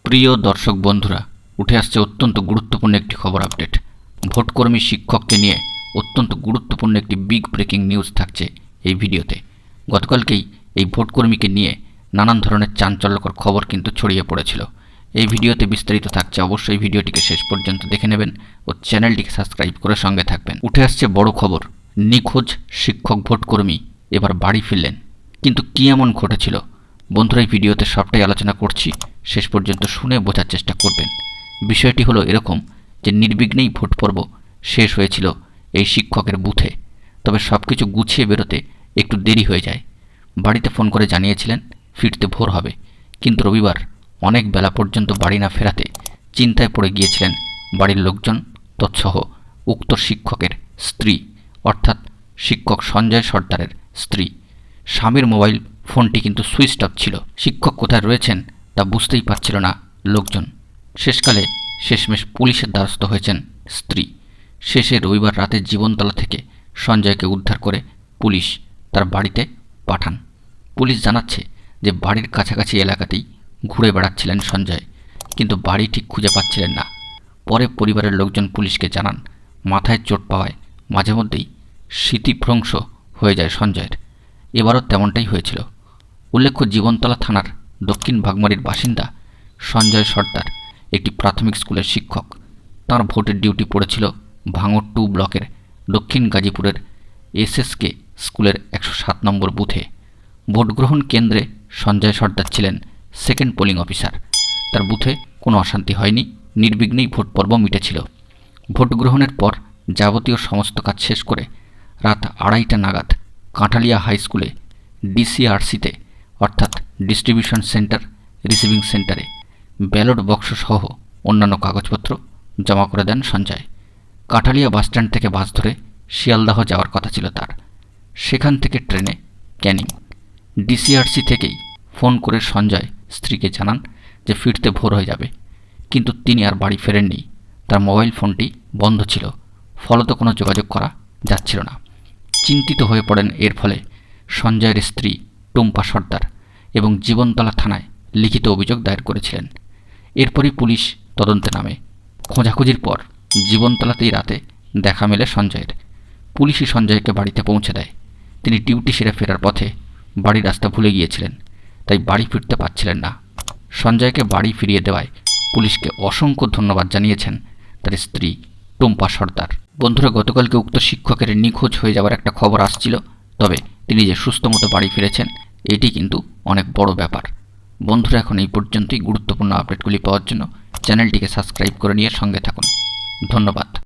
প্রিয় দর্শক বন্ধুরা, উঠে আসছে অত্যন্ত গুরুত্বপূর্ণ একটি খবর আপডেট। ভোটকর্মী শিক্ষককে নিয়ে অত্যন্ত গুরুত্বপূর্ণ একটি বিগ ব্রেকিং নিউজ থাকছে এই ভিডিওতে। গতকালকেই এই ভোটকর্মীকে নিয়ে নানান ধরনের চাঞ্চল্যকর খবর কিন্তু ছড়িয়ে পড়েছিল। এই ভিডিওতে বিস্তারিত থাকছে, অবশ্যই ভিডিওটিকে শেষ পর্যন্ত দেখে নেবেন ও চ্যানেলটিকে সাবস্ক্রাইব করে সঙ্গে থাকবেন। উঠে আসছে বড় খবর, নিখোঁজ শিক্ষক ভোটকর্মী এবার বাড়ি ফিরলেন। কিন্তু কী এমন ঘটেছিল বন্ধুরা, এই ভিডিওতে সবটাই আলোচনা করছি, শেষ পর্যন্ত শুনে বোঝার চেষ্টা করবেন। বিষয়টি হলো এরকম যে নির্বিঘ্নেই ভোট পর্ব শেষ হয়েছিল এই শিক্ষকের বুথে। তবে সব কিছু গুছিয়ে বেরোতে একটু দেরি হয়ে যায়। বাড়িতে ফোন করে জানিয়েছিলেন ফিরতে ভোর হবে, কিন্তু রবিবার অনেক বেলা পর্যন্ত বাড়ি না ফেরাতে চিন্তায় পড়ে গিয়েছিলেন বাড়ির লোকজন তৎসহ উক্ত শিক্ষকের স্ত্রী, অর্থাৎ শিক্ষক সঞ্জয় সর্দারের স্ত্রী। স্বামীর মোবাইল ফোনটি কিন্তু সুইচ অফ ছিল। শিক্ষক কোথায় রয়েছেন তা বুঝতেই পারছিল না লোকজন। শেষকালে শেষমেশ পুলিশের দ্বারস্থ হয়েছেন স্ত্রী। শেষে রবিবার রাতে জীবনতলা থেকে সঞ্জয়কে উদ্ধার করে পুলিশ তার বাড়িতে পাঠান। পুলিশ জানাচ্ছে যে বাড়ির কাছাকাছি এলাকাতেই ঘুরে বেড়াচ্ছিলেন সঞ্জয়, কিন্তু বাড়ি ঠিক খুঁজে পাচ্ছিলেন না। পরে পরিবারের লোকজন পুলিশকে জানান মাথায় চোট পাওয়ায় মাঝে মধ্যেই স্মৃতিভ্রংশ হয়ে যায় সঞ্জয়ের। এবারও তেমনটাই হয়েছিল। উল্লেখ্য, জীবনতলা থানার দক্ষিণ ভাগমারির বাসিন্দা সঞ্জয় সর্দার একটি প্রাথমিক স্কুলের শিক্ষক। তাঁর ভোটের ডিউটি পড়েছিল ভাঙড় 2 ব্লকের দক্ষিণ গাজীপুরের এসএসকে স্কুলের 107 নম্বর বুথে। ভোটগ্রহণ কেন্দ্রে সঞ্জয় সর্দার ছিলেন সেকেন্ড পোলিং অফিসার। তার বুথে কোনো অশান্তি হয়নি, নির্বিঘ্নেই ভোট পর্ব মিটেছিল। ভোট গ্রহণের পর যাবতীয় সমস্ত কাজ শেষ করে রাত 2:30টা নাগাদ কাঁঠালিয়া হাই স্কুলে ডিসিআরসিতে, অর্থাৎ ডিস্ট্রিবিউশন সেন্টার রিসিভিং সেন্টারে ব্যালট বক্স সহ অন্যান্য কাগজপত্র জমা করে দেন সঞ্জয়। কাঁঠালিয়া বাসস্ট্যান্ড থেকে বাস ধরে শিয়ালদাহ যাওয়ার কথা ছিল তার। সেখান থেকে ট্রেনে ক্যানিং। ডিসিআরসি থেকেই ফোন করে সঞ্জয় স্ত্রীকে জানান যে ফিরতে ভোর হয়ে যাবে, কিন্তু তিনি আর বাড়ি ফেরেননি। তার মোবাইল ফোনটি বন্ধ ছিল, ফলত কোনো যোগাযোগ করা যাচ্ছিল না। চিন্তিত হয়ে পড়েন। এর ফলে সঞ্জয়ের স্ত্রী টুম্পা সর্দার এবং জীবনতলা থানায় লিখিত অভিযোগ দায়ের করেছিলেন। এরপরই পুলিশ তদন্তে নামে। খোঁজাখুঁজির পর জীবনতলাতেই রাতে দেখা মেলে সঞ্জয়ের। পুলিশই সঞ্জয়কে বাড়িতে পৌঁছে দেয়। তিনি ডিউটি সেরে ফেরার পথে বাড়ির রাস্তা ভুলে গিয়েছিলেন, তাই বাড়ি ফিরতে পারছিলেন না। সঞ্জয়কে বাড়ি ফিরিয়ে দেওয়ায় পুলিশকে অসংখ্য ধন্যবাদ জানিয়েছেন তার স্ত্রী টুম্পা সর্দার। বন্ধুরা, গতকালকে উক্ত শিক্ষকের নিখোঁজ হয়ে যাওয়ার একটা খবর আসছিল, তবে তিনি যে সুস্থ মতো বাড়ি ফিরেছেন এটি কিন্তু অনেক বড় ব্যাপার। বন্ধুরা, এখন এই পর্যন্তই। গুরুত্বপূর্ণ আপডেটগুলি পাওয়ার জন্য চ্যানেলটিকে সাবস্ক্রাইব করে নিয়ে সঙ্গে থাকুন। ধন্যবাদ।